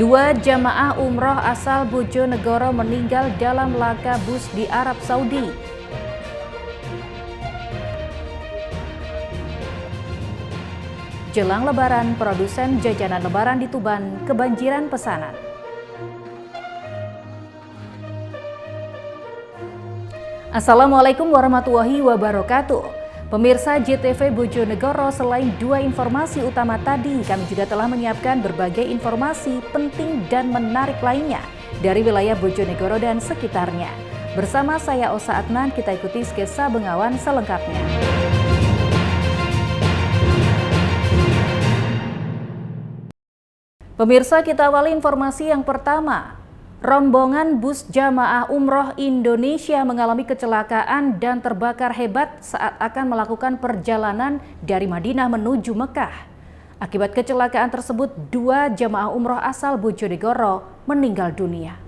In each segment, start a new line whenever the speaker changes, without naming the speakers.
Dua jamaah umroh asal Bojonegoro meninggal dalam laka bus di Arab Saudi. Jelang Lebaran, produsen jajanan Lebaran di Tuban kebanjiran pesanan. Assalamualaikum warahmatullahi wabarakatuh. Pemirsa JTV Bojonegoro, selain dua informasi utama tadi, kami juga telah menyiapkan berbagai informasi penting dan menarik lainnya dari wilayah Bojonegoro dan sekitarnya. Bersama saya Osa Adnan, kita ikuti sketsa Bengawan selengkapnya. Pemirsa, kita awali informasi yang pertama. Rombongan bus jamaah umroh Indonesia mengalami kecelakaan dan terbakar hebat saat akan melakukan perjalanan dari Madinah menuju Mekah. Akibat kecelakaan tersebut, dua jamaah umroh asal Bojonegoro meninggal dunia.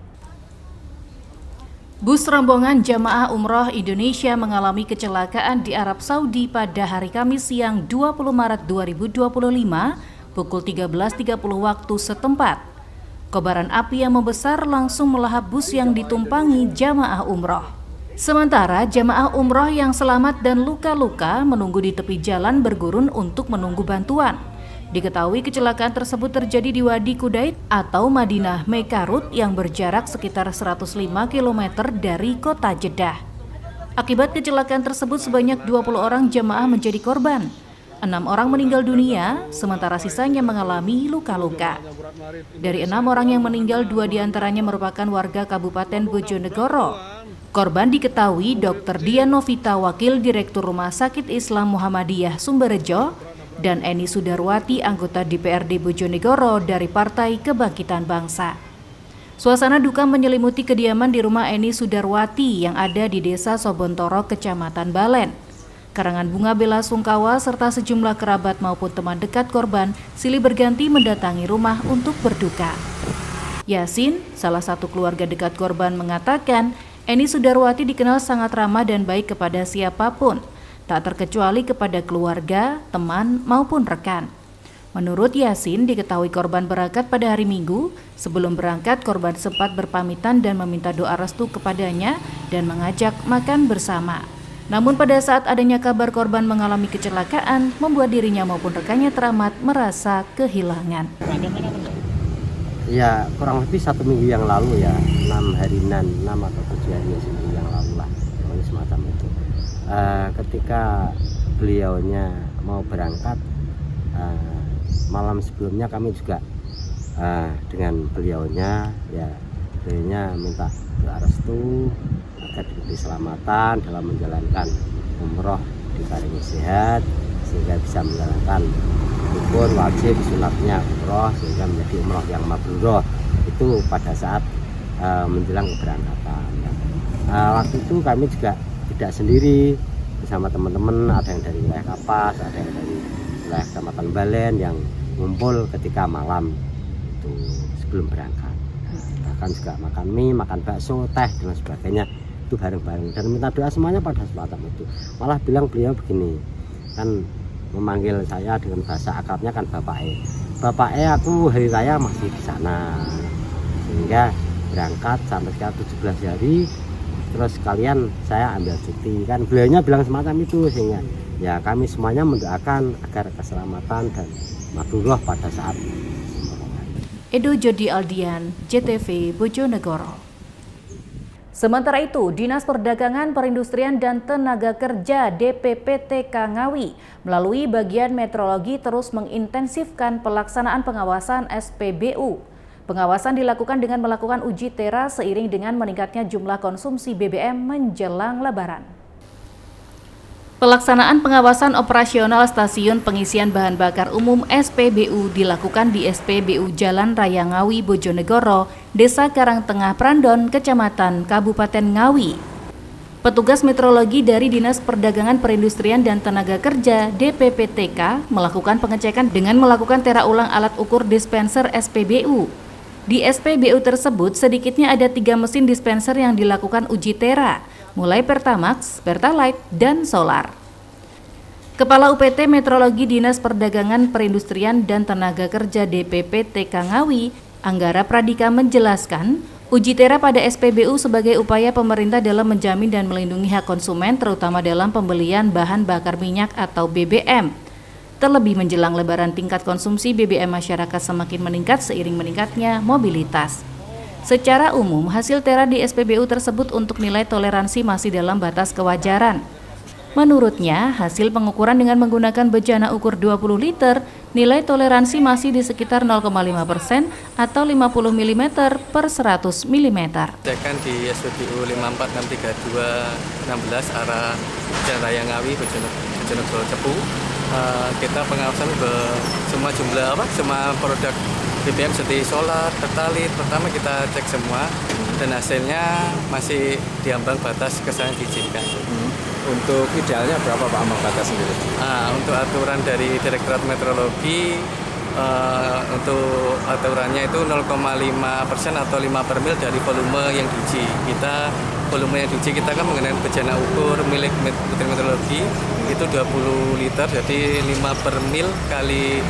Bus rombongan jamaah umroh Indonesia mengalami kecelakaan di Arab Saudi pada hari Kamis siang 20 Maret 2025 pukul 13.30 waktu setempat. Kobaran api yang membesar langsung melahap bus yang ditumpangi jamaah umroh. Sementara jamaah umroh yang selamat dan luka-luka menunggu di tepi jalan bergurun untuk menunggu bantuan. Diketahui kecelakaan tersebut terjadi di Wadi Kudait atau Madinah Mekarut yang berjarak sekitar 105 km dari kota Jeddah. Akibat kecelakaan tersebut sebanyak 20 orang jamaah menjadi korban. 6 orang meninggal dunia, sementara sisanya mengalami luka-luka. Dari 6 orang yang meninggal, 2 diantaranya merupakan warga Kabupaten Bojonegoro. Korban diketahui Dr. Dian Novita, Wakil Direktur Rumah Sakit Islam Muhammadiyah Sumberjo, dan Eni Sudarwati, anggota DPRD Bojonegoro dari Partai Kebangkitan Bangsa. Suasana duka menyelimuti kediaman di rumah Eni Sudarwati yang ada di Desa Sobontoro, Kecamatan Balen. Karangan bunga bela sungkawa serta sejumlah kerabat maupun teman dekat korban silih berganti mendatangi rumah untuk berduka. Yasin, salah satu keluarga dekat korban, mengatakan Eni Sudarwati dikenal sangat ramah dan baik kepada siapapun, tak terkecuali kepada keluarga, teman maupun rekan. Menurut Yasin, diketahui korban berangkat pada hari Minggu. Sebelum berangkat, korban sempat berpamitan dan meminta doa restu kepadanya dan mengajak makan bersama. Namun pada saat adanya kabar korban mengalami kecelakaan, membuat dirinya maupun rekannya teramat merasa kehilangan.
Ya, kurang lebih 1 minggu yang lalu ya, 6 atau 7 hari seminggu yang lalu lah, semacam itu. Ketika beliaunya mau berangkat, malam sebelumnya kami juga dengan beliaunya minta doa restu agar diberi keselamatan dalam menjalankan umroh dikarengi sehat, sehingga bisa menjalankan rukun wajib sunatnya umroh sehingga menjadi umroh yang mabrurah itu pada saat menjelang keberangkatan. Waktu itu kami juga tidak sendiri, bersama teman-teman, ada yang dari wilayah Kapas, ada yang dari wilayah Kecamatan Balen yang ngumpul ketika malam itu sebelum berangkat. Bahkan juga makan mie, makan bakso, teh dan sebagainya itu bareng-bareng dan minta doa semuanya pada kesempatan itu. Malah bilang beliau begini, kan memanggil saya dengan bahasa akrabnya kan Bapaknya aku hari raya masih di sana, sehingga berangkat sampai sekitar 17 hari terus kalian saya ambil cuti, kan beliaunya bilang semacam itu, sehingga ya kami semuanya mendoakan agar keselamatan dan mabrurah pada saat
Edo Jody Aldian, JTV Bojonegoro. Sementara itu, Dinas Perdagangan, Perindustrian dan Tenaga Kerja DPPTK Ngawi melalui bagian metrologi terus mengintensifkan pelaksanaan pengawasan SPBU. Pengawasan dilakukan dengan melakukan uji tera seiring dengan meningkatnya jumlah konsumsi BBM menjelang Lebaran. Pelaksanaan pengawasan operasional stasiun pengisian bahan bakar umum SPBU dilakukan di SPBU Jalan Raya Ngawi, Bojonegoro, Desa Karangtengah Prandon, Kecamatan Kabupaten Ngawi. Petugas metrologi dari Dinas Perdagangan, Perindustrian dan Tenaga Kerja DPPTK melakukan pengecekan dengan melakukan tera ulang alat ukur dispenser SPBU. Di SPBU tersebut sedikitnya ada 3 mesin dispenser yang dilakukan uji tera, mulai Pertamax, Pertalite, dan Solar. Kepala UPT Metrologi Dinas Perdagangan, Perindustrian dan Tenaga Kerja DPPTK Ngawi, Anggara Pradika menjelaskan, uji tera pada SPBU sebagai upaya pemerintah dalam menjamin dan melindungi hak konsumen terutama dalam pembelian bahan bakar minyak atau BBM. Terlebih menjelang Lebaran, tingkat konsumsi BBM masyarakat semakin meningkat seiring meningkatnya mobilitas. Secara umum, hasil tera di SPBU tersebut untuk nilai toleransi masih dalam batas kewajaran. Menurutnya, hasil pengukuran dengan menggunakan bejana ukur 20 liter, nilai toleransi masih di sekitar 0,5% atau 50 mm per 100 mm.
Cekan di SPBU 5463-16 arah Jalan Raya Ngawi, Bojonegoro Cepu. Kita pengawasan ke semua semua produk BBM seperti solar, pertalit. Pertama kita cek semua dan hasilnya masih diambang batas kesan diizinkan.
Untuk idealnya berapa Pak ambang batas sendiri?
Untuk aturan dari Direktorat Meteorologi, untuk aturannya itu 0,5% atau 5 per mil dari volume yang diuji. Volume yang diuji kita kan mengenai bejana ukur milik meteorologi itu 20 liter, jadi 5 per mil kali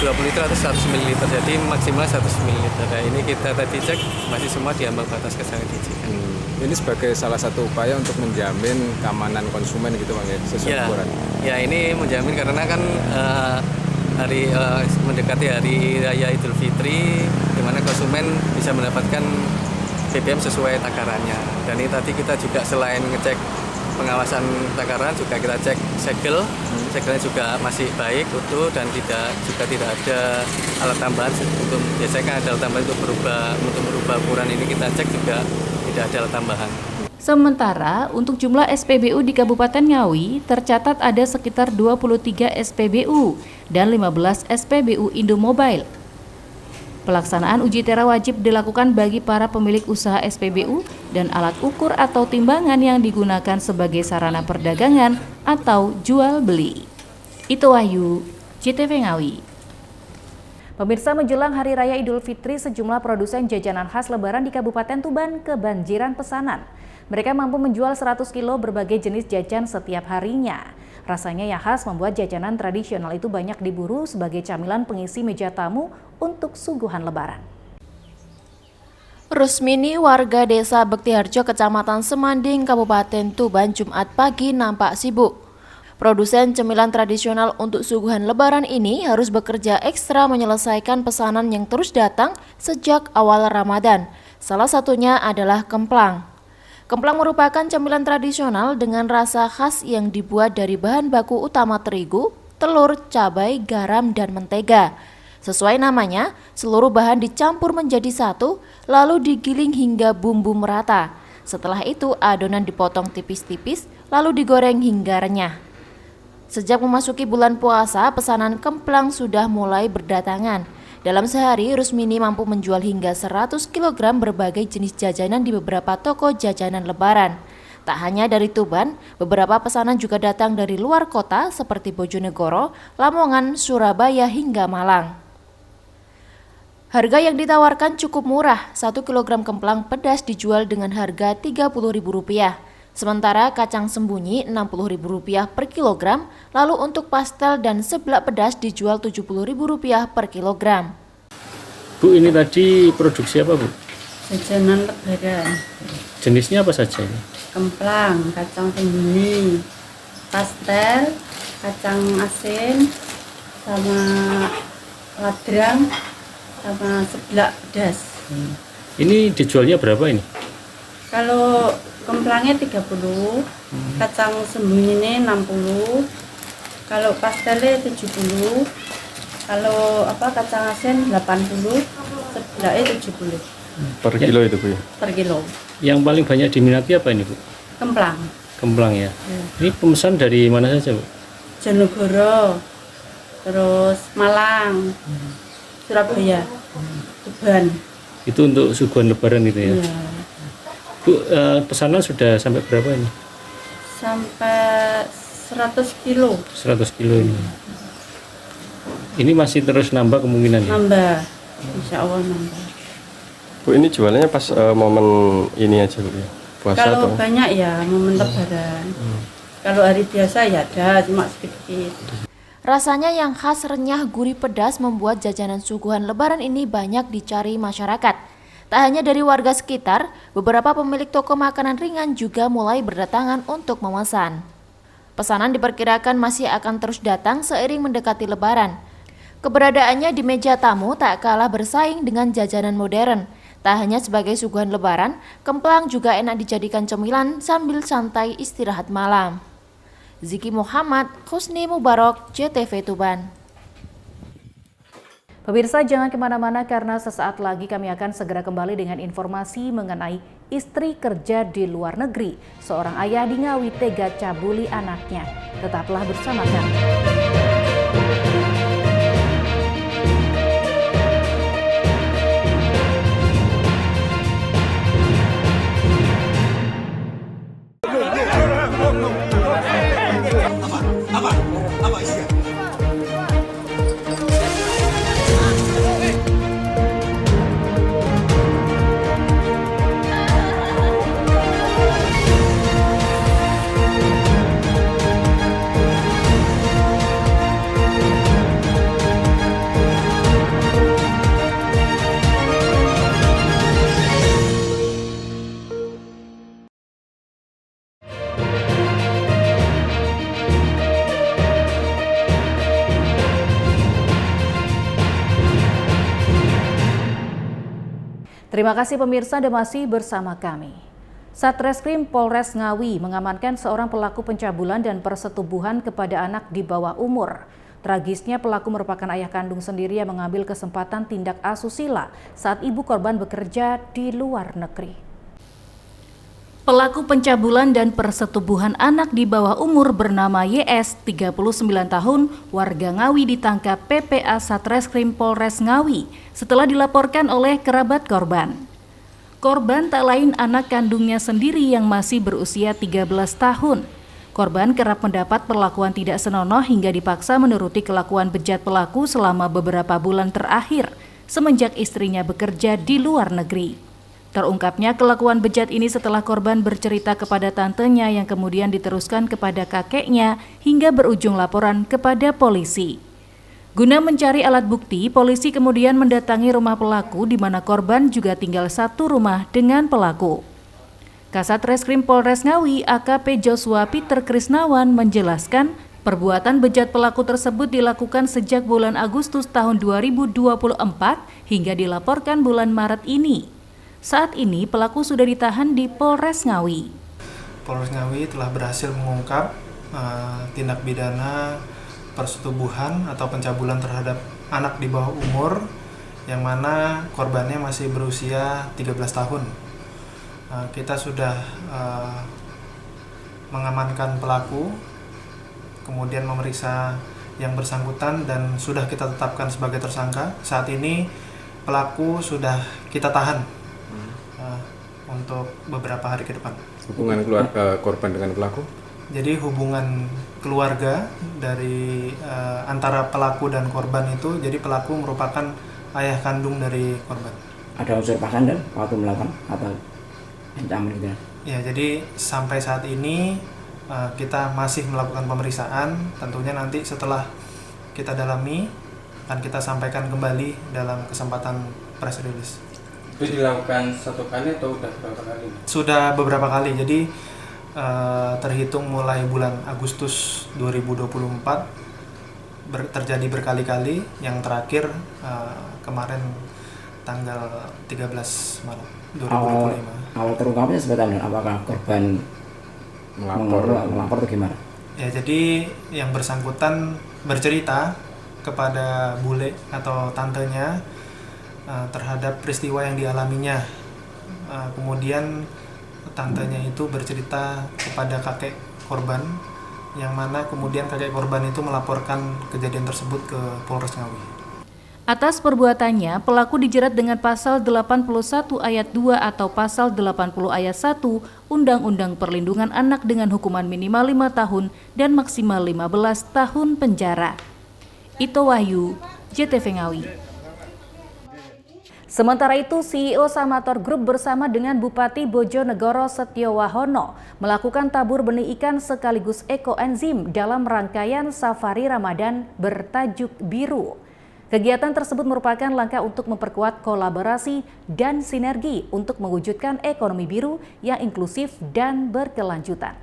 20 liter atau 100 ml, jadi maksimal 100 ml. Nah, ini kita tadi cek masih semua di ambang batas kesan diizinkan.
Ini sebagai salah satu upaya untuk menjamin keamanan konsumen gitu Bang ya, sesuai ukuran.
Ya, ini menjamin karena kan mendekati hari Raya Idul Fitri, di mana konsumen bisa mendapatkan BBM sesuai takarannya. Dan ini tadi kita juga selain ngecek pengawasan takaran, juga kita cek segelnya juga masih baik, utuh, dan tidak ada alat tambahan. Biasanya kan ada alat tambahan untuk merubah ukuran, ini kita cek juga tidak ada alat tambahan.
Sementara untuk jumlah SPBU di Kabupaten Ngawi tercatat ada sekitar 23 SPBU dan 15 SPBU Indomobile. Pelaksanaan uji tera wajib dilakukan bagi para pemilik usaha SPBU dan alat ukur atau timbangan yang digunakan sebagai sarana perdagangan atau jual beli. Itu Wahyu, JTV Ngawi. Pemirsa, menjelang Hari Raya Idul Fitri, sejumlah produsen jajanan khas Lebaran di Kabupaten Tuban kebanjiran pesanan. Mereka mampu menjual 100 kilo berbagai jenis jajan setiap harinya. Rasanya yang khas membuat jajanan tradisional itu banyak diburu sebagai camilan pengisi meja tamu untuk suguhan Lebaran.
Rusmini, warga desa Bektiharjo, Kecamatan Semanding, Kabupaten Tuban, Jumat pagi nampak sibuk. Produsen cemilan tradisional untuk suguhan Lebaran ini harus bekerja ekstra menyelesaikan pesanan yang terus datang sejak awal Ramadan. Salah satunya adalah kemplang. Kemplang merupakan cemilan tradisional dengan rasa khas yang dibuat dari bahan baku utama terigu, telur, cabai, garam, dan mentega. Sesuai namanya, seluruh bahan dicampur menjadi satu, lalu digiling hingga bumbu merata. Setelah itu, adonan dipotong tipis-tipis, lalu digoreng hingga renyah. Sejak memasuki bulan puasa, pesanan kemplang sudah mulai berdatangan. Dalam sehari, Rusmini mampu menjual hingga 100 kg berbagai jenis jajanan di beberapa toko jajanan Lebaran. Tak hanya dari Tuban, beberapa pesanan juga datang dari luar kota seperti Bojonegoro, Lamongan, Surabaya, hingga Malang. Harga yang ditawarkan cukup murah, 1 kg kemplang pedas dijual dengan harga Rp30.000. Sementara kacang sembunyi Rp60.000 per kilogram, lalu untuk pastel dan seblak pedas dijual Rp70.000 per kilogram.
Bu, ini tadi produksi apa, Bu?
Jajanan Lebaran.
Jenisnya apa saja ini?
Kemplang, kacang sembunyi, pastel, kacang asin, sama ladrang, sama seblak pedas.
Ini dijualnya berapa ini?
Kalau kemplangnya 30, kacang sembunyinya 60, kalau pastelnya 70, kalau kacang asin 80, seblaknya 70.
Per kilo itu Bu ya?
Per kilo.
Yang paling banyak diminati apa ini, Bu?
Kemplang.
Kemplang ya. Ini pemesan dari mana saja, Bu?
Bojonegoro, terus Malang, Surabaya, Tuban.
Itu untuk suguhan Lebaran itu ya?
Ya.
Bu, pesanan sudah sampai berapa ini?
Sampai 100 kilo.
100 kilo ini. Ini masih terus nambah kemungkinan ya?
Nambah, insya Allah nambah.
Bu, ini jualannya pas momen ini aja Bu ya? Puasa
Kalau
atau?
banyak ya momen Lebaran. Kalau hari biasa ya ada, cuma sedikit.
Rasanya yang khas, renyah, gurih, pedas membuat jajanan suguhan lebaran ini banyak dicari masyarakat. Tak hanya dari warga sekitar, beberapa pemilik toko makanan ringan juga mulai berdatangan untuk memesan. Pesanan diperkirakan masih akan terus datang seiring mendekati lebaran. Keberadaannya di meja tamu tak kalah bersaing dengan jajanan modern. Tak hanya sebagai suguhan lebaran, kemplang juga enak dijadikan cemilan sambil santai istirahat malam. Ziki Muhammad, Husni Mubarok, JTV Tuban.
Pemirsa, jangan kemana-mana karena sesaat lagi kami akan segera kembali dengan informasi mengenai istri kerja di luar negeri. Seorang ayah di Ngawi tega cabuli anaknya. Tetaplah bersama kami. Terima kasih pemirsa Anda masih bersama kami. Satreskrim Polres Ngawi mengamankan seorang pelaku pencabulan dan persetubuhan kepada anak di bawah umur. Tragisnya pelaku merupakan ayah kandung sendiri yang mengambil kesempatan tindak asusila saat ibu korban bekerja di luar negeri. Pelaku pencabulan dan persetubuhan anak di bawah umur bernama YS, 39 tahun, warga Ngawi ditangkap PPA Satreskrim Polres Ngawi setelah dilaporkan oleh kerabat korban. Korban tak lain anak kandungnya sendiri yang masih berusia 13 tahun. Korban kerap mendapat perlakuan tidak senonoh hingga dipaksa menuruti kelakuan bejat pelaku selama beberapa bulan terakhir semenjak istrinya bekerja di luar negeri. Terungkapnya kelakuan bejat ini setelah korban bercerita kepada tantenya yang kemudian diteruskan kepada kakeknya hingga berujung laporan kepada polisi. Guna mencari alat bukti, polisi kemudian mendatangi rumah pelaku di mana korban juga tinggal satu rumah dengan pelaku. Kasat Reskrim Polres Ngawi AKP Joshua Peter Krisnawan menjelaskan perbuatan bejat pelaku tersebut dilakukan sejak bulan Agustus tahun 2024 hingga dilaporkan bulan Maret ini. Saat ini pelaku sudah ditahan di Polres Ngawi.
Polres Ngawi telah berhasil mengungkap tindak pidana persetubuhan atau pencabulan terhadap anak di bawah umur yang mana korbannya masih berusia 13 tahun. Kita sudah mengamankan pelaku, kemudian memeriksa yang bersangkutan dan sudah kita tetapkan sebagai tersangka. Saat ini pelaku sudah kita tahan untuk beberapa hari ke depan.
Hubungan keluarga korban dengan pelaku?
Jadi hubungan keluarga dari antara pelaku dan korban itu, jadi pelaku merupakan ayah kandung dari korban.
Ada unsur paksaan dan waktu melakukan atau ancaman gitu ya?
Ya, jadi sampai saat ini kita masih melakukan pemeriksaan. Tentunya nanti setelah kita dalami akan kita sampaikan kembali dalam kesempatan press release.
Itu dilakukan satu kali atau udah berapa kali?
Sudah beberapa kali, jadi terhitung mulai bulan Agustus 2024 terjadi berkali-kali. Yang terakhir kemarin tanggal 13 Maret 2025.
Awal terungkapnya seperti apa? Apakah korban melapor atau gimana?
Ya, jadi yang bersangkutan bercerita kepada bule atau tantenya terhadap peristiwa yang dialaminya. Kemudian tantenya itu bercerita kepada kakek korban, yang mana kemudian kakek korban itu melaporkan kejadian tersebut ke Polres Ngawi.
Atas perbuatannya, pelaku dijerat dengan pasal 81 ayat 2 atau pasal 80 ayat 1 Undang-Undang Perlindungan Anak dengan hukuman minimal 5 tahun dan maksimal 15 tahun penjara. Ito Wahyu, JTV Ngawi. Sementara itu, CEO Samator Group bersama dengan Bupati Bojonegoro Setiowahono melakukan tabur benih ikan sekaligus ekoenzim dalam rangkaian Safari Ramadan bertajuk Biru. Kegiatan tersebut merupakan langkah untuk memperkuat kolaborasi dan sinergi untuk mewujudkan ekonomi biru yang inklusif dan berkelanjutan.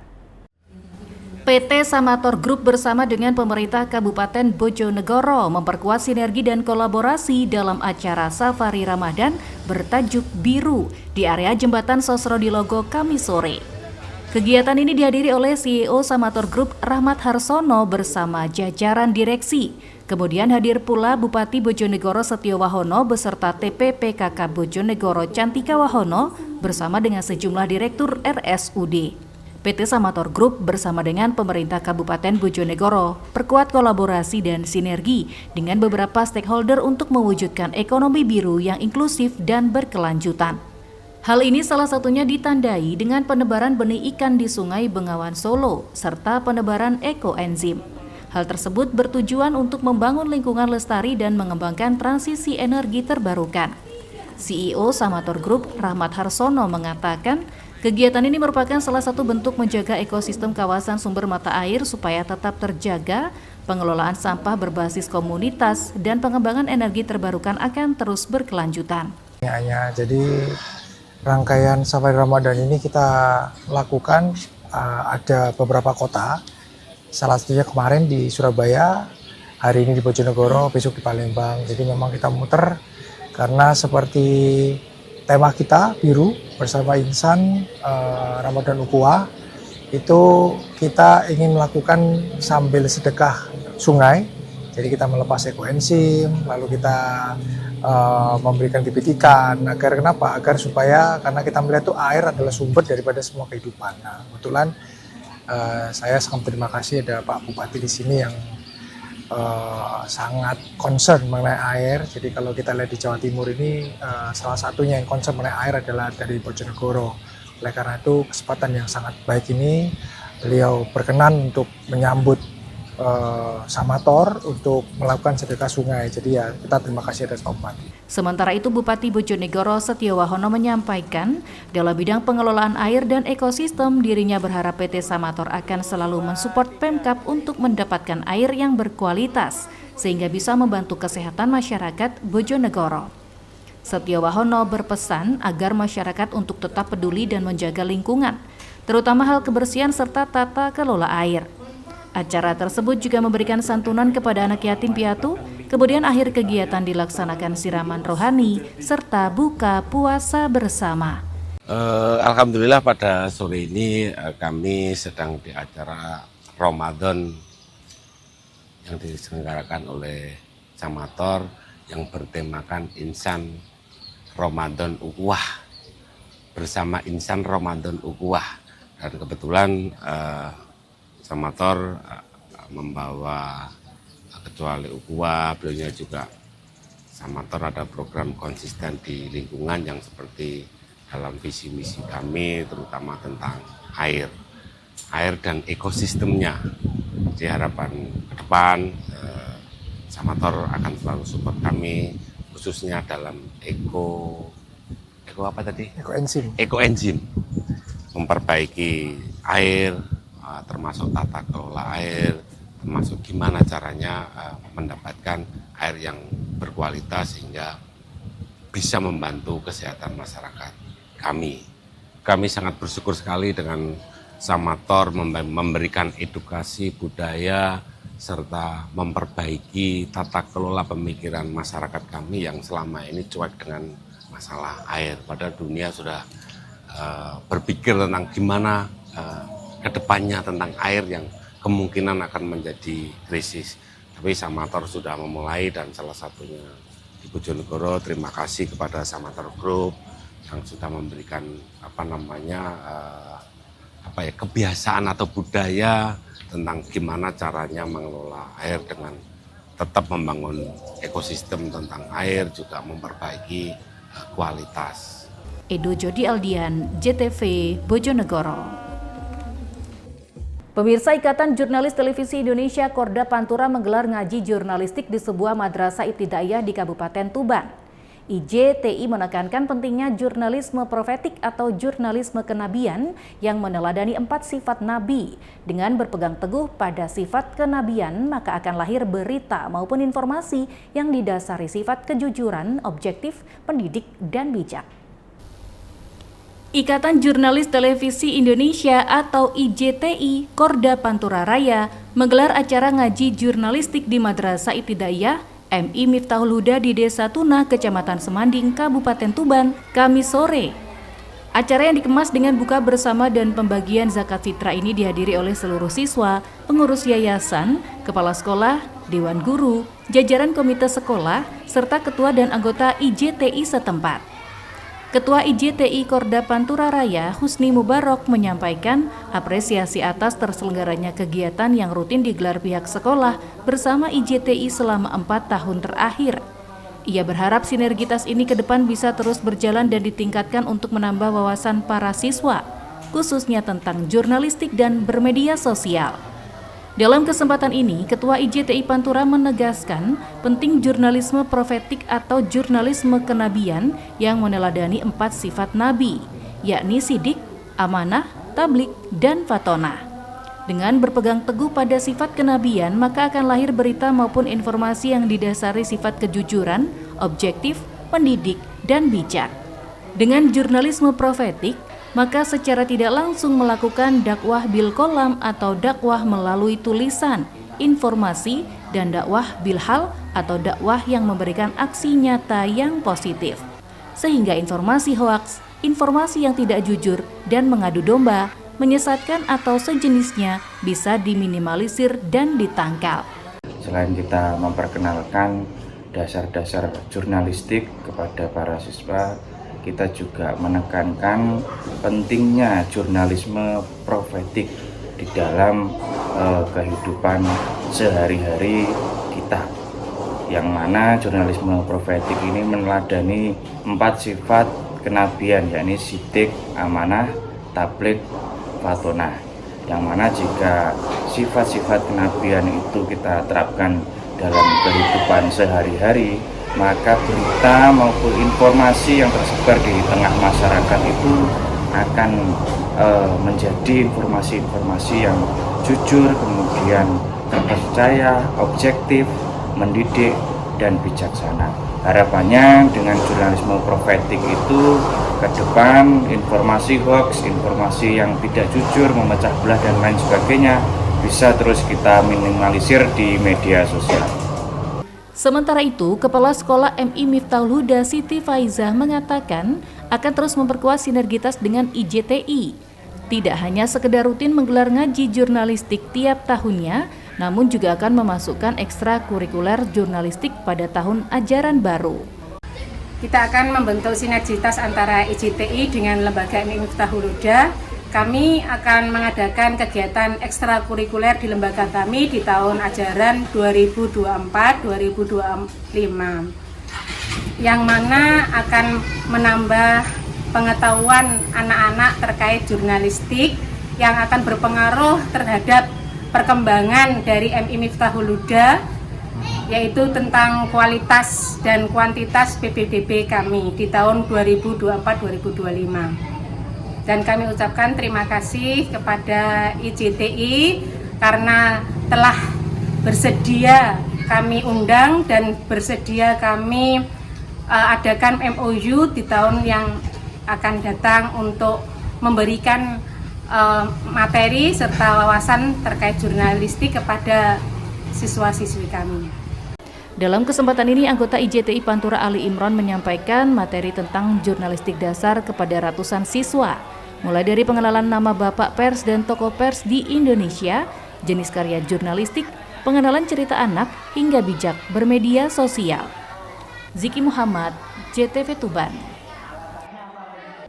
PT Samator Group bersama dengan pemerintah Kabupaten Bojonegoro memperkuat sinergi dan kolaborasi dalam acara Safari Ramadan bertajuk Biru di area Jembatan Sosrodilogo Kamis sore. Kegiatan ini dihadiri oleh CEO Samator Group Rahmat Harsono bersama jajaran direksi. Kemudian hadir pula Bupati Bojonegoro Setiowahono beserta TPPKK Bojonegoro Cantika Wahono bersama dengan sejumlah direktur RSUD. PT Samator Group bersama dengan pemerintah Kabupaten Bojonegoro perkuat kolaborasi dan sinergi dengan beberapa stakeholder untuk mewujudkan ekonomi biru yang inklusif dan berkelanjutan. Hal ini salah satunya ditandai dengan penebaran benih ikan di Sungai Bengawan Solo serta penebaran ekoenzim. Hal tersebut bertujuan untuk membangun lingkungan lestari dan mengembangkan transisi energi terbarukan. CEO Samator Group Rahmat Harsono mengatakan, kegiatan ini merupakan salah satu bentuk menjaga ekosistem kawasan sumber mata air supaya tetap terjaga, pengelolaan sampah berbasis komunitas, dan pengembangan energi terbarukan akan terus berkelanjutan.
Jadi rangkaian Safari Ramadan ini kita lakukan ada beberapa kota, salah satunya kemarin di Surabaya, hari ini di Bojonegoro, besok di Palembang. Jadi memang kita muter karena seperti tema kita biru bersama Insan Ramadan Ukhuwah itu kita ingin melakukan sambil sedekah sungai. Jadi kita melepas ekoenzim, lalu kita memberikan bibit ikan. Agar kenapa? Agar supaya karena kita melihat tuh air adalah sumber daripada semua kehidupan. Nah, kebetulan saya sangat berterima kasih ada Pak Bupati di sini yang sangat concern mengenai air. Jadi kalau kita lihat di Jawa Timur ini salah satunya yang concern mengenai air adalah dari Bojonegoro. Oleh karena itu kesempatan yang sangat baik ini beliau berkenan untuk menyambut Samator untuk melakukan sedekah sungai. Jadi ya kita terima kasih atas Pak Bupati.
Sementara itu Bupati Bojonegoro Setiowahono menyampaikan dalam bidang pengelolaan air dan ekosistem dirinya berharap PT Samator akan selalu mensupport Pemkab untuk mendapatkan air yang berkualitas sehingga bisa membantu kesehatan masyarakat Bojonegoro. Setiowahono berpesan agar masyarakat untuk tetap peduli dan menjaga lingkungan, terutama hal kebersihan serta tata kelola air. Acara tersebut juga memberikan santunan kepada anak yatim piatu, kemudian akhir kegiatan dilaksanakan siraman rohani, serta buka puasa bersama.
Alhamdulillah pada sore ini kami sedang di acara Ramadan yang diselenggarakan oleh Samator yang bertemakan Insan Ramadan Ukhuwah bersama Insan Ramadan Ukhuwah. Dan kebetulan Samator membawa kecuali ukhuwah, beliau juga Samator ada program konsisten di lingkungan yang seperti dalam visi misi kami terutama tentang air dan ekosistemnya. Di harapan ke depan Samator akan selalu support kami khususnya dalam ekoenzim memperbaiki air, termasuk tata kelola air, termasuk gimana caranya mendapatkan air yang berkualitas sehingga bisa membantu kesehatan masyarakat kami. Kami sangat bersyukur sekali dengan Samator memberikan edukasi budaya serta memperbaiki tata kelola pemikiran masyarakat kami yang selama ini cuek dengan masalah air. Padahal dunia sudah berpikir tentang gimana kedepannya tentang air yang kemungkinan akan menjadi krisis. Tapi Samator sudah memulai dan salah satunya di Bojonegoro. Terima kasih kepada Samator Group yang sudah memberikan kebiasaan atau budaya tentang gimana caranya mengelola air dengan tetap membangun ekosistem tentang air juga memperbaiki kualitas.
Edo Jody Aldian, JTV Bojonegoro. Pemirsa, Ikatan Jurnalis Televisi Indonesia Korda Pantura menggelar ngaji jurnalistik di sebuah madrasah ibtidaiyah di Kabupaten Tuban. IJTI menekankan pentingnya jurnalisme profetik atau jurnalisme kenabian yang meneladani 4 sifat nabi. Dengan berpegang teguh pada sifat kenabian, maka akan lahir berita maupun informasi yang didasari sifat kejujuran, objektif, pendidik, dan bijak. Ikatan Jurnalis Televisi Indonesia atau IJTI Korda Pantura Raya menggelar acara ngaji jurnalistik di Madrasah Ibtidaiyah MI Miftahul Huda di Desa Tunah, Kecamatan Semanding, Kabupaten Tuban, Kamis sore. Acara yang dikemas dengan buka bersama dan pembagian zakat fitrah ini dihadiri oleh seluruh siswa, pengurus yayasan, kepala sekolah, dewan guru, jajaran komite sekolah, serta ketua dan anggota IJTI setempat. Ketua IJTI Korda Pantura Raya, Husni Mubarok, menyampaikan apresiasi atas terselenggaranya kegiatan yang rutin digelar pihak sekolah bersama IJTI selama 4 tahun terakhir. Ia berharap sinergitas ini ke depan bisa terus berjalan dan ditingkatkan untuk menambah wawasan para siswa, khususnya tentang jurnalistik dan bermedia sosial. Dalam kesempatan ini, Ketua IJTI Pantura menegaskan penting jurnalisme profetik atau jurnalisme kenabian yang meneladani 4 sifat nabi, yakni sidik, amanah, tablik, dan fatonah. Dengan berpegang teguh pada sifat kenabian, maka akan lahir berita maupun informasi yang didasari sifat kejujuran, objektif, pendidik, dan bijak. Dengan jurnalisme profetik, maka secara tidak langsung melakukan dakwah bil kolam atau dakwah melalui tulisan, informasi, dan dakwah bil hal atau dakwah yang memberikan aksi nyata yang positif. Sehingga informasi hoaks, informasi yang tidak jujur, dan mengadu domba, menyesatkan atau sejenisnya bisa diminimalisir dan ditangkal.
Selain kita memperkenalkan dasar-dasar jurnalistik kepada para siswa, kita juga menekankan pentingnya jurnalisme profetik di dalam kehidupan sehari-hari kita, yang mana jurnalisme profetik ini meneladani 4 sifat kenabian, yakni sidik, amanah, tabligh, fatonah, yang mana jika sifat-sifat kenabian itu kita terapkan dalam kehidupan sehari-hari, maka berita maupun informasi yang tersebar di tengah masyarakat itu akan menjadi informasi-informasi yang jujur, kemudian terpercaya, objektif, mendidik, dan bijaksana. Harapannya dengan jurnalisme profetik itu ke depan informasi hoax, informasi yang tidak jujur, memecah belah dan lain sebagainya bisa terus kita minimalisir di media sosial.
Sementara itu, Kepala Sekolah MI Miftahul Huda Siti Faizah mengatakan akan terus memperkuat sinergitas dengan IJTI. Tidak hanya sekedar rutin menggelar ngaji jurnalistik tiap tahunnya, namun juga akan memasukkan ekstrakurikuler jurnalistik pada tahun ajaran baru.
Kita akan membentuk sinergitas antara IJTI dengan Lembaga MI Miftahul Huda. Kami akan mengadakan kegiatan ekstrakurikuler di lembaga kami di tahun ajaran 2024-2025, yang mana akan menambah pengetahuan anak-anak terkait jurnalistik yang akan berpengaruh terhadap perkembangan dari MI Miftahul Huda, yaitu tentang kualitas dan kuantitas PPDB kami di tahun 2024-2025. Dan kami ucapkan terima kasih kepada IJTI karena telah bersedia kami undang dan bersedia kami adakan MOU di tahun yang akan datang untuk memberikan materi serta wawasan terkait jurnalistik kepada siswa-siswi kami.
Dalam kesempatan ini, anggota IJTI Pantura Ali Imron menyampaikan materi tentang jurnalistik dasar kepada ratusan siswa, mulai dari pengenalan nama bapak pers dan tokoh pers di Indonesia, jenis karya jurnalistik, pengenalan cerita anak, hingga bijak bermedia sosial. Ziki Muhammad, JTV Tuban.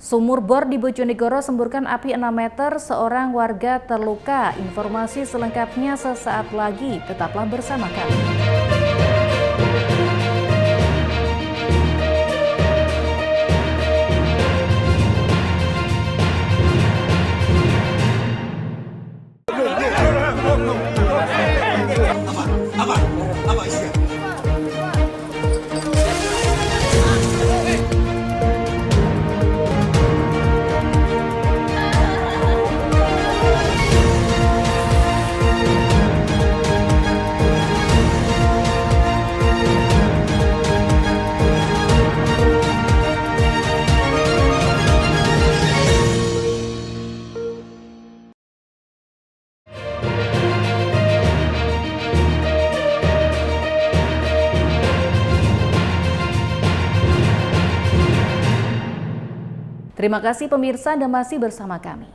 Sumur bor di Bojonegoro semburkan api 6 meter, seorang warga terluka. Informasi selengkapnya sesaat lagi, tetaplah bersama kami.
Apa isinya?
Terima kasih pemirsa Anda masih bersama kami.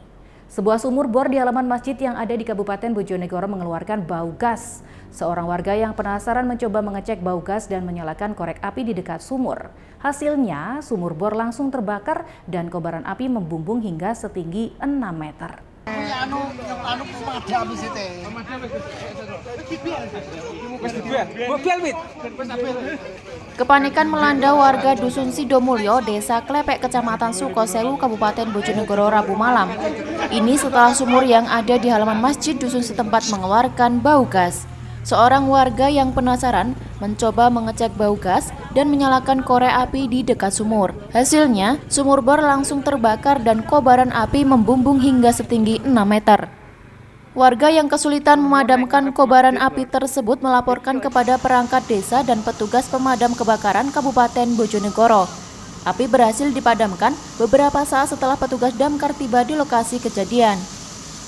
Sebuah sumur bor di halaman masjid yang ada di Kabupaten Bojonegoro mengeluarkan bau gas. Seorang warga yang penasaran mencoba mengecek bau gas dan menyalakan korek api di dekat sumur. Hasilnya, sumur bor langsung terbakar dan kobaran api membumbung hingga setinggi 6 meter.
Kepanikan melanda warga Dusun Sidomulyo, Desa Klepek, Kecamatan Sukosewu, Kabupaten Bojonegoro, Rabu malam. Ini setelah sumur yang ada di halaman masjid dusun setempat mengeluarkan bau gas. Seorang warga yang penasaran mencoba mengecek bau gas dan menyalakan korek api di dekat sumur. Hasilnya, sumur bor langsung terbakar dan kobaran api membumbung hingga setinggi 6 meter. Warga yang kesulitan memadamkan kobaran api tersebut melaporkan kepada perangkat desa dan petugas pemadam kebakaran Kabupaten Bojonegoro. Api berhasil dipadamkan beberapa saat setelah petugas damkar tiba di lokasi kejadian.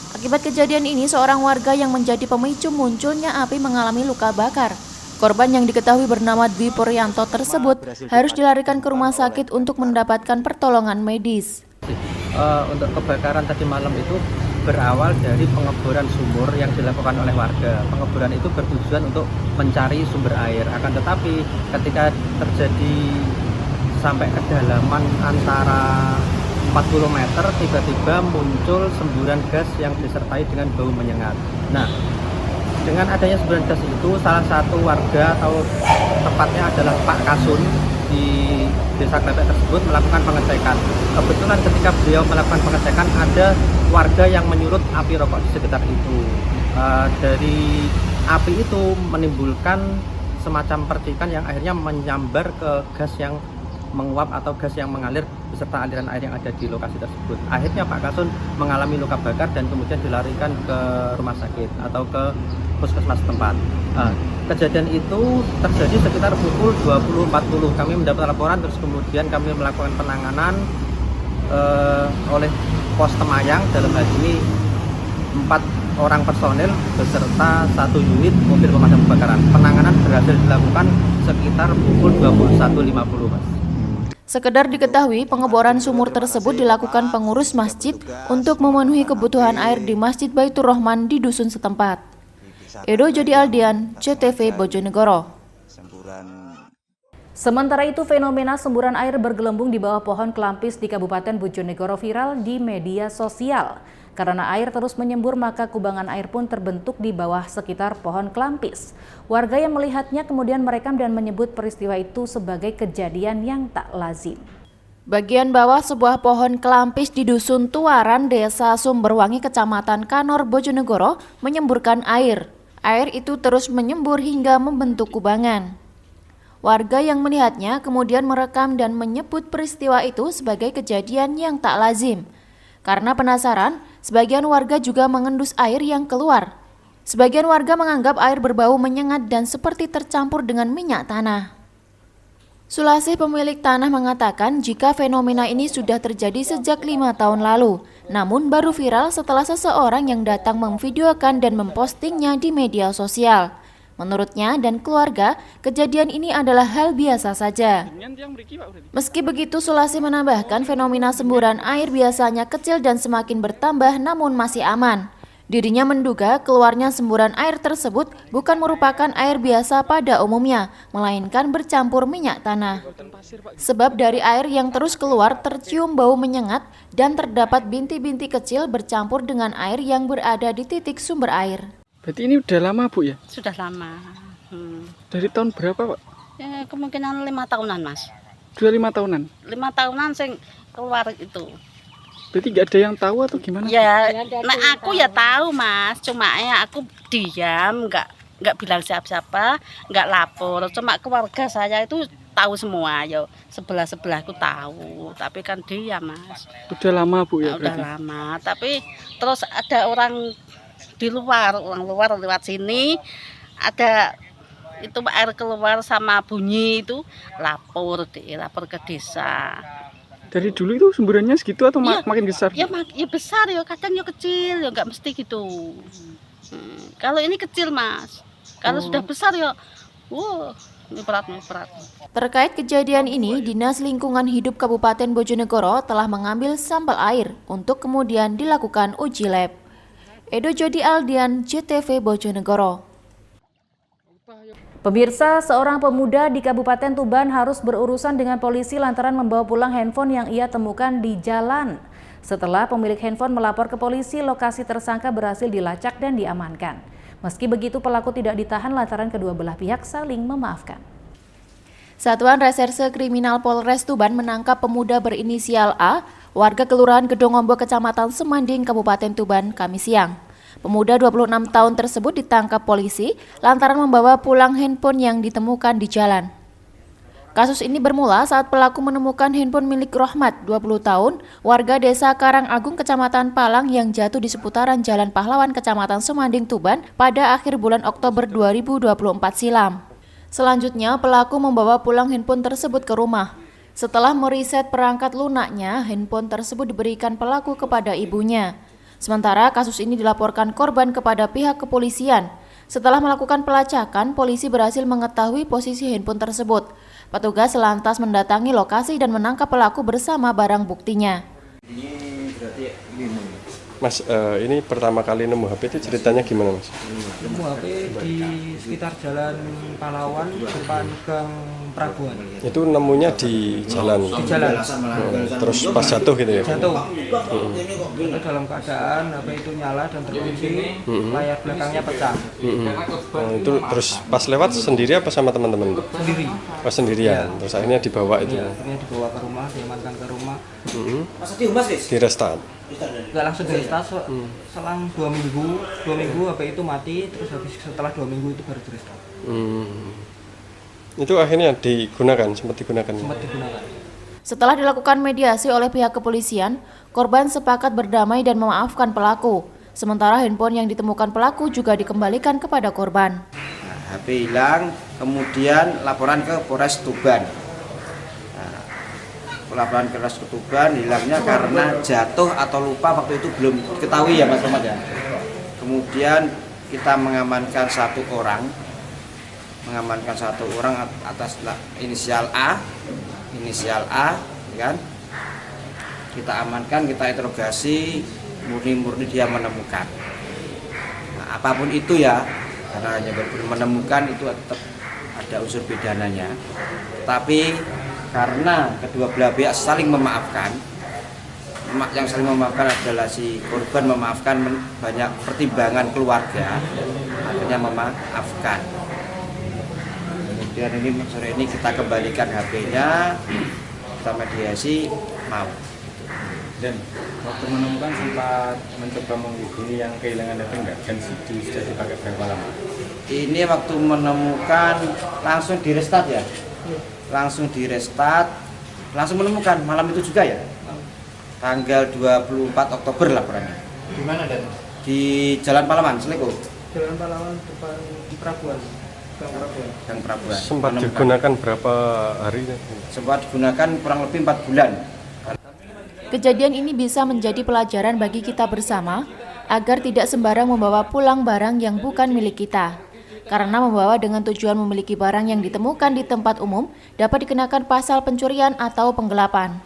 Akibat kejadian ini, seorang warga yang menjadi pemicu munculnya api mengalami luka bakar. Korban yang diketahui bernama Dwi Puryanto tersebut harus dilarikan ke rumah sakit untuk mendapatkan pertolongan medis.
Untuk kebakaran tadi malam itu berawal dari pengeboran sumur yang dilakukan oleh warga. Pengeboran itu bertujuan untuk mencari sumber air. Akan tetapi ketika terjadi sampai kedalaman antara 40 meter, tiba-tiba muncul semburan gas yang disertai dengan bau menyengat. Nah, dengan adanya semburan gas itu, salah satu warga atau tepatnya adalah Pak Kasun di Desa Klepek tersebut melakukan pengecekan. Kebetulan ketika beliau melakukan pengecekan, ada warga yang menyurut api rokok di sekitar itu. Dari api itu menimbulkan semacam percikan yang akhirnya menyambar ke gas yang menguap atau gas yang mengalir beserta aliran air yang ada di lokasi tersebut. Akhirnya Pak Kasun mengalami luka bakar dan kemudian dilarikan ke rumah sakit atau ke puskesmas tempat. Kejadian itu terjadi sekitar pukul 20.40. Kami mendapat laporan, terus kemudian kami melakukan penanganan oleh pos Temayang, dalam hal ini 4 orang personel beserta 1 unit mobil pemadam kebakaran. Penanganan berhasil dilakukan sekitar pukul 21.50, Mas.
Sekedar diketahui, pengeboran sumur tersebut dilakukan pengurus masjid untuk memenuhi kebutuhan air di Masjid Baitur Rahman di dusun setempat. Edo Jody Aldian, CTV Bojonegoro.
Sementara itu, fenomena semburan air bergelembung di bawah pohon kelampis di Kabupaten Bojonegoro viral di media sosial. Karena air terus menyembur, maka kubangan air pun terbentuk di bawah sekitar pohon kelampis. Warga yang melihatnya kemudian merekam dan menyebut peristiwa itu sebagai kejadian yang tak lazim.
Bagian bawah sebuah pohon kelampis di Dusun Tuaran, Desa Sumberwangi, Kecamatan Kanor, Bojonegoro, menyemburkan air. Air itu terus menyembur hingga membentuk kubangan. Warga yang melihatnya kemudian merekam dan menyebut peristiwa itu sebagai kejadian yang tak lazim. Karena penasaran, sebagian warga juga mengendus air yang keluar. Sebagian warga menganggap air berbau menyengat dan seperti tercampur dengan minyak tanah. Sulasih, pemilik tanah, mengatakan jika fenomena ini sudah terjadi sejak 5 tahun lalu, namun baru viral setelah seseorang yang datang memvideokan dan mempostingnya di media sosial. Menurutnya dan keluarga, kejadian ini adalah hal biasa saja. Meski begitu, Sulasih menambahkan fenomena semburan air biasanya kecil dan semakin bertambah namun masih aman. Dirinya menduga keluarnya semburan air tersebut bukan merupakan air biasa pada umumnya, melainkan bercampur minyak tanah. Sebab dari air yang terus keluar tercium bau menyengat dan terdapat binti-binti kecil bercampur dengan air yang berada di titik sumber air.
Berarti ini udah lama, Bu, ya?
Sudah lama.
Dari tahun berapa, Pak?
Ya, kemungkinan 5 tahunan, Mas.
Sudah 5 tahunan?
5 tahunan sing keluar itu.
Berarti nggak ada yang tahu atau gimana?
Ya, nah aku ya tahu, Mas. Cuma ya aku diam, nggak bilang siapa-siapa, nggak lapor. Cuma keluarga saya itu tahu semua, yo sebelah aku tahu. Tapi kan diam, Mas.
Udah lama, Bu, ya?
Udah lama. Tapi terus ada orang di luar, orang luar lewat sini, ada itu air keluar sama bunyi itu, lapor ke desa.
Dari dulu itu semburannya segitu atau makin besar?
Ya besar, ya kadang ya kecil, ya nggak mesti gitu. Kalau ini kecil, Mas. Kalau sudah besar ya, Miprat.
Terkait kejadian ini, Dinas Lingkungan Hidup Kabupaten Bojonegoro telah mengambil sampel air untuk kemudian dilakukan uji lab. Edo Jody Aldian, JTV Bojonegoro.
Pemirsa, seorang pemuda di Kabupaten Tuban harus berurusan dengan polisi lantaran membawa pulang handphone yang ia temukan di jalan. Setelah pemilik handphone melapor ke polisi, lokasi tersangka berhasil dilacak dan diamankan. Meski begitu, pelaku tidak ditahan lantaran kedua belah pihak saling memaafkan.
Satuan Reserse Kriminal Polres Tuban menangkap pemuda berinisial A, warga Kelurahan Gedongombo, Kecamatan Semanding, Kabupaten Tuban, Kamis siang. Pemuda 26 tahun tersebut ditangkap polisi lantaran membawa pulang handphone yang ditemukan di jalan. Kasus ini bermula saat pelaku menemukan handphone milik Rohmat, 20 tahun, warga desa Karangagung, Kecamatan Palang yang jatuh di seputaran Jalan Pahlawan, Kecamatan Semanding, Tuban pada akhir bulan Oktober 2024 silam. Selanjutnya, pelaku membawa pulang handphone tersebut ke rumah. Setelah meriset perangkat lunaknya, handphone tersebut diberikan pelaku kepada ibunya. Sementara kasus ini dilaporkan korban kepada pihak kepolisian. Setelah melakukan pelacakan, polisi berhasil mengetahui posisi handphone tersebut. Petugas lantas mendatangi lokasi dan menangkap pelaku bersama barang buktinya.
Mas, ini pertama kali nemu HP itu ceritanya gimana, Mas?
Nemu HP di sekitar Jalan Pahlawan, depan Gang Prabuan.
Itu nemunya di jalan?
Di jalan.
Terus pas jatuh gitu ya?
Jatuh. Itu dalam keadaan HP itu nyala dan terkunci, layar belakangnya pecah.
Itu terus pas lewat sendiri apa sama teman-teman?
Sendiri.
Pas sendirian, terus akhirnya dibawa itu?
Akhirnya dibawa ke rumah, diamankan ke rumah.
Di restart?
Nggak langsung di restart, selang 2 minggu HP itu mati, terus habis setelah 2 minggu itu baru di restart.
Itu akhirnya sempat digunakan.
Setelah dilakukan mediasi oleh pihak kepolisian, korban sepakat berdamai dan memaafkan pelaku. Sementara handphone yang ditemukan pelaku juga dikembalikan kepada korban.
HP hilang, kemudian laporan ke Polres Tuban. Laporan ke Polres Tuban hilangnya karena jatuh atau lupa, waktu itu belum diketahui ya Mas Ahmad ya. Kemudian kita mengamankan satu orang atas inisial A, kan? Kita amankan, kita interogasi, murni dia menemukan. Nah, apapun itu ya, karena hanya menemukan itu tetap ada unsur pidananya. Tapi karena kedua belah pihak saling memaafkan, yang saling memaafkan adalah si korban memaafkan, banyak pertimbangan keluarga, akhirnya memaafkan. Kemudian ini sore ini kita kembalikan HP-nya, kita mediasi, mau.
Dan waktu menemukan sempat mencoba menghubungi yang kehilangan HP enggak? Dan CD sudah dipakai berapa lama?
Ini waktu menemukan langsung di restart ya? Langsung di restart, langsung menemukan malam itu juga ya? Tanggal 24 Oktober laporannya.
Di mana Dan?
Di Jalan Pahlawan, Seleko.
Jalan Pahlawan depan Prabuan. Gang Prabuan.
Sempat digunakan berapa hari?
Sempat digunakan kurang lebih 4 bulan.
Kejadian ini bisa menjadi pelajaran bagi kita bersama agar tidak sembarang membawa pulang barang yang bukan milik kita. Karena membawa dengan tujuan memiliki barang yang ditemukan di tempat umum dapat dikenakan pasal pencurian atau penggelapan.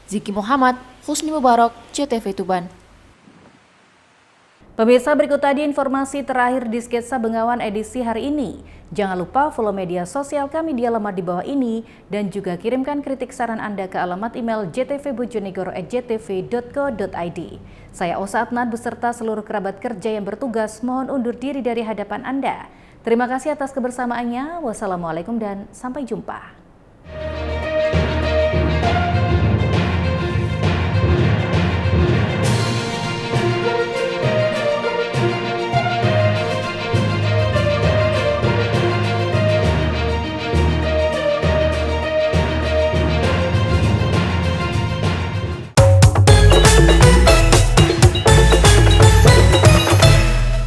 Ziki Muhammad, Husni Mubarak, JTV Tuban.
Pemirsa, berikut tadi informasi terakhir di Sketsa Bengawan edisi hari ini. Jangan lupa follow media sosial kami di alamat di bawah ini dan juga kirimkan kritik saran Anda ke alamat email jtvbojonegoro@jtv.co.id. Saya Osa Adnan beserta seluruh kerabat kerja yang bertugas mohon undur diri dari hadapan Anda. Terima kasih atas kebersamaannya. Wassalamualaikum dan sampai jumpa.